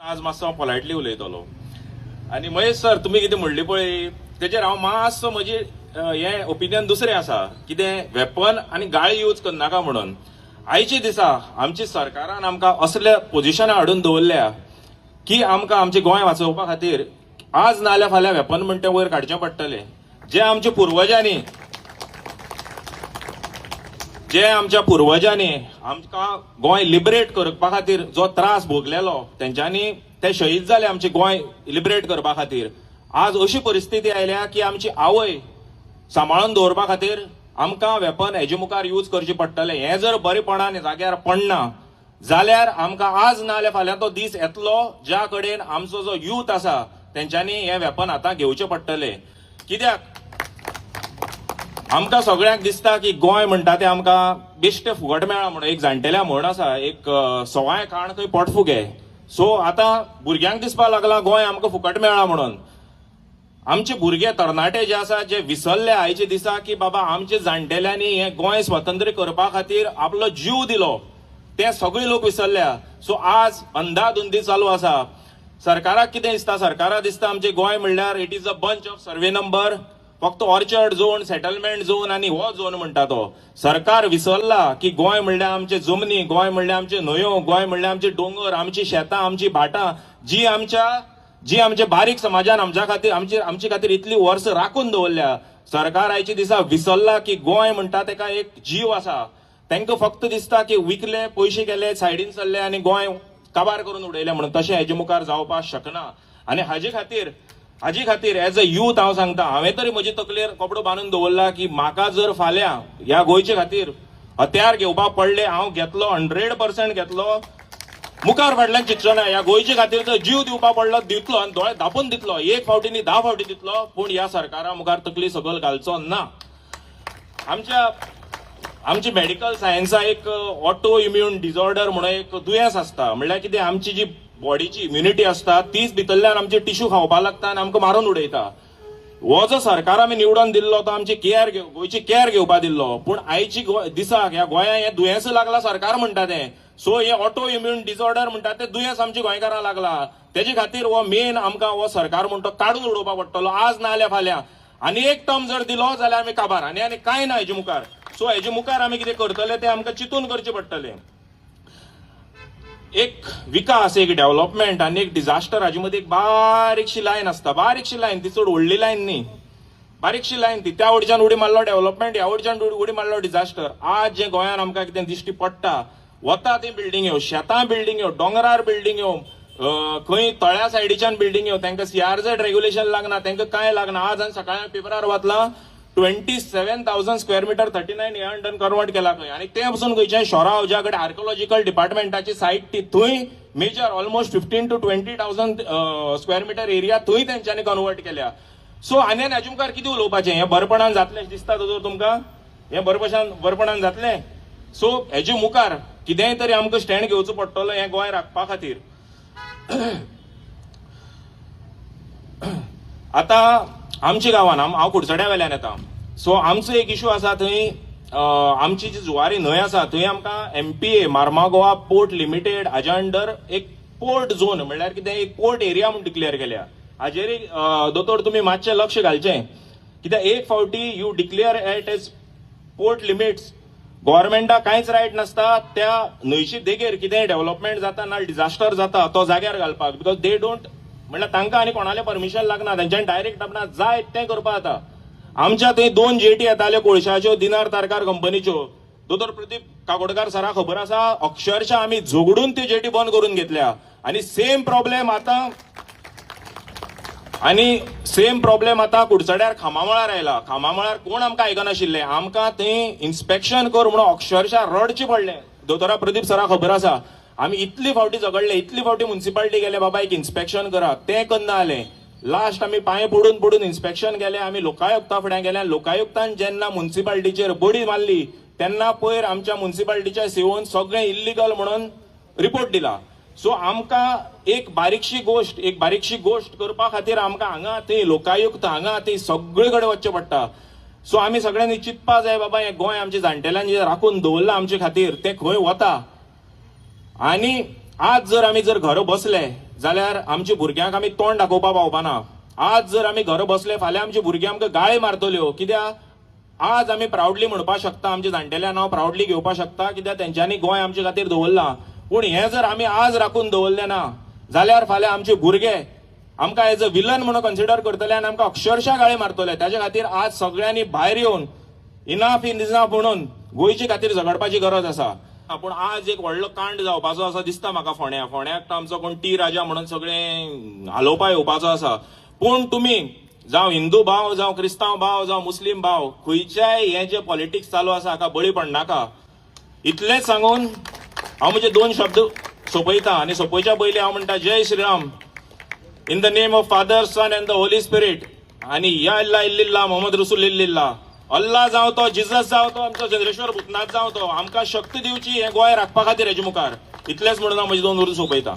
आज मातसो हांव पोलायटली उलयतलो आनी महेश सर तुमी कितें म्हणली पळय तेजेर हांव मातसो म्हजी हें ओपिनियन दुसरें आसा कितें वेपन आनी गाळी यूज करनाका म्हणून. आयच्या दिसा आमच्या सरकारान आमकां असल्या पोजिशनां हाडून दवरल्या की आमकां आमचें गोंय वाचोवपा खातीर आज नाल्यार फाल्यां वेपन म्हणटा तें वयर काडचें पडटलें. जे आमच्या पुर्वजांनी आमकां गोंय लिबरेट करपा खातीर जो त्रास भोगलेलो तेंच्यांनी ते शहीद जाले आमचे गोंय लिबरेट करपा खातीर. आज अशी परिस्थिती आयल्या की आमची आवय सांबाळून दवरपा खातीर आमकां वेपन हेजे मुखार यूज करचें पडटलें. हें जर बरेपणान जाग्यार पडना जाल्यार आमकां आज नाल्यार फाल्यां तो दीस येतलो ज्या कडेन आमचो जो यूथ आसा तेंच्यांनी हें वेपन आतां घेवचें पडटलें. कित्याक आमकां सगळ्यांक दिसता की गोंय म्हणटा तें आमकां बेश्टें फुकट मेळ्ळां म्हणून. एक जाणटेल्या म्हण आसा एक सवाय खाण खंय पोटफुगे. सो आतां भुरग्यांक दिसपाक लागलां गोंय आमकां फुकट मेळ्ळां म्हणून. आमचे भुरगे तरणाटे जे आसा जे विसरले आयचे दिसा की बाबा आमच्या जाणटेल्यांनी हें गोंय स्वतंत्र करपा खातीर आपलो जीव दिलो ते सगळे लोक विसरल्या. सो आज अंधाधुंदी चालू आसा. सरकाराक कितें दिसता? सरकाराक दिसता आमचे गोंय म्हणल्यार it is a bunch of survey number, फक्त ऑर्चर्ड झोन, सेटलमेंट झोन आनी हो झोन म्हणटा तो. सरकार विसरला की गोंय म्हणल्यार आमचे जमनी, गोंय म्हणल्यार आमचे न्हंयो, गोंय म्हणल्यार आमचे दोंगर, आमची शेतां, आमची भाटां जी आमच्या बारीक समाजान आमचे खातीर इतली वर्स राखून दवरल्या. सरकार आयच्या दिसा विसरला की गोंय म्हणटा तेका एक जीव आसा. तांकां फक्त दिसता की विकले, पयशे गेले, सायडीन सरले आनी गोंय काबार करून उडयले म्हणून. तशें हेजे मुखार जावपाक शकना. आनी हाजे खातीर एज अ यूथ हांव सांगता, हांवें तरी म्हजे तकलेर कपडो बांदून दवरला की म्हाका जर फाल्यां ह्या गोंयचे खातीर हत्यार घेवपाक पडले हांव घेतलो, 100% घेतलो. मुखार फाटल्यान चिंतचो ना. ह्या गोंयचे खातीर जर जीव दिवपाक पडलो दितलो आनी दोळे धांपून दितलो. एक फावटी न्ही 10 फावटी दितलो. पूण ह्या सरकारा मुखार तकली सकयल घालचो ना. आमची मेडिकल सायन्सा एक ऑटो इम्यून डिसऑर्डर म्हणून एक दुयेंस आसता. म्हणल्यार कितें आमची जी बॉडीची इम्युनिटी आसता तीच भितरल्यान आमचे टिश्यू खावपाक लागता आनी आमकां मारून उडयता. हो जो सरकार आमी निवडून दिल्लो तो आमची गोंयची केअर घेवपाक दिल्लो. पूण आयची दिसाक ह्या गोंयांत हें दुयेंस लागला सरकार म्हणटा तें. सो हे ऑटो इम्यून डिसऑर्डर म्हणटा ते दुयेंस आमच्या गोंयकारांक लागला. तेजे खातीर हो मेन आमकां हो सरकार म्हणटा काडून उडोवपाक पडटलो आज नाल्यार फाल्यां. आनी एक टर्म जर दिलो जाल्यार आमी काबार. आनी कांय ना हेजे मुखार. सो हेजे मुखार आमी कितें करतले तें आमकां चिंतून करचें पडटलें. एक विकास, एक डेव्हलपमेंट आनी एक डिझास्टर हाजे मदीं एक बारीकशी लायन आसता. बारीकशी लायन, ती चड व्हडली लायन न्ही, बारीकशी लायन ती. त्या वटेच्यान उडी मारलो डेव्हलपमेंट, ह्या वटेच्यान उडी मारलो डिझास्टर. आज जे गोंयान आमकां कितें दिश्टी पडटा वता ती बिल्डिंग्यो, शेतां बिल्डिंग्यो, दोंगरार बिल्डिंग्यो, खंय तळ्या सायडीच्यान बिल्डिंग्यो, तांकां CRZ रेग्युलेशन लागना, तांकां कांय लागना. आज हांवें सकाळीं पेपरार वाचलां 27,000 स्क्वेअर मिटर 39 हे अंडर कन्वर्ट केला खंय. आनी ते पसून खंयच्याय शोराव ज्या कडेन आर्किओलॉजिकल डिपार्टमेंटाची सायट ती थंय measure almost 15,000 to 20,000 square metre area थंय तेंच्यांनी कन्वर्ट केल्या. सो आनी हाजे मुखार कितें उलोवपाचें? हें बरेपणान जातलें दिसता तर तुमकां? हें बरेपणान जातलें? सो हेजे मुखार कितेंय तरी आमकां स्टँड घेवचो पडटलो हें गोंय राखपा खातीर. आतां आमच्या गांवान हांव कुडचड्या वेल्यान येता. सो आमचो एक इशू आसा थंय. आमची जी जुवारी न्हंय आसा थंय आमकां MPA मार्मागोवा पोर्ट लिमिटेड हाज्या अंडर एक पोर्ट झोन म्हणल्यार कितें एक पोर्ट एरिया म्हणून डिक्लेअर केल्या. हाजेर दोतोर तुमी मातशें लक्ष घालचें. कित्याक एक फावटी you declare at as port limits गव्हर्मेंटाक कांयच रायट नासता त्या न्हंयची देगेर कितेंय डेव्हलपमेंट जाता ना डिझास्टर जाता तो जाग्यार घालपाक. बिकॉज दे डोंट म्हणल्यार तांकां आनी कोणालें परमिशन लागना. तेंच्यांनी डायरेक्ट आपणाक जाय तें करपाक जाता. आमच्या थंय 2 जेटी येताल्यो कोळशाच्यो दिनार तारकार कंपनीच्यो. दोतोर प्रदीप काकोडकार सरा खबर आसा अक्षरशः आमी झगडून त्यो जेटी बंद करून घेतल्या. आनी सेम प्रॉब्लेम आतां कुडचड्यार खामामळार आयला. खामामळार कोण आमकां आयकनाशिल्ले. आमकां थंय इन्स्पेक्शन कर म्हणून अक्षरशः रडचें पडलें. दोतोरा प्रदीप सरा खबर आसा आमी इतली फावटी झगडले, इतली फावटी म्युन्सिपालिटी गेले बाबा एक इन्स्पेक्शन करा, तें करना जालें. लास्ट आमी पांय पडून इन्स्पेक्शन केलें. आमी लोकायुक्ता फुड्यान गेले. लोकायुक्तान जेन्ना म्युन्सिपालिटीचेर बडी मारली तेन्ना पयर आमच्या म्युन्सिपालिटीच्या सीओन सगळें इल्लिगल म्हणून रिपोर्ट दिला. सो आमकां एक बारीकशी गोश्ट करपा खातीर आमकां हांगा थंय लोकायुक्त हांगा थंय सगळे कडेन वचचें पडटा. सो आमी सगळ्यांनी चिंतपा जाय बाबा हें गोंय आमच्या जाणटेल्यांनी जें राखून दवरलां आमचे खातीर तें खंय वता. आनी आज जर आमी घरा बसले जाल्यार आमच्या भुरग्यांक आमी तोंड दाखोवपाक पावपाना. आज जर आमी घर बसले फाल्यां आमची भुरगीं आमकां गाळी मारतल्यो. कित्याक आज आमी प्राउडली म्हणपाक शकता, आमच्या जाणटेल्या नांव प्राउडली घेवपाक शकता, कित्याक तेंच्यांनी गोंय आमचे खातीर दवरलां. पूण हें जर आमी आज राखून दवरलें ना जाल्यार फाल्यां आमचे भुरगे आमकां एज अ विलन म्हणून कन्सिडर करतले आनी आमकां अक्षरशः गाळी मारतले. त्याच्या खातीर आज सगळ्यांनी भायर येवन इनाफ इन इनाफ म्हणून गोंयचे खातीर झगडपाची गरज आसा. पूण आज एक व्हडलो कांड जावपाचो आसा दिसता म्हाका फोंड्याक आमचो कोण टी राजा म्हणून सगळें हालोवपा येवपाचो आसा. पूण तुमी जावं हिंदू भाव, जावं क्रिस्तांव भाव, जावं मुस्लीम भाव, खंयच्याय हें जे पॉलिटिक्स चालू आसा हाका बळी पडनाका. इतलेंच सांगून हांव म्हजे 2 शब्द सोंपयता आनी सोंपयच्या पयलीं हांव म्हणटा जय Shriram. In the name of Father, Son and the Holy Spirit. आणि या इल्ला इल्लिल्ला मोहम्मद रसूल इल्लिल्ला. अल्लाह जावं तो, जिजस जावं तो, आमचो चंद्रेश्वर भूतनाथ जावं तो, आमकां शक्ती दिवची हें गोंय राखपा खातीर हेजे मुखार. इतलेंच म्हणून हांव म्हजी 2 उर्ज सोंपयता.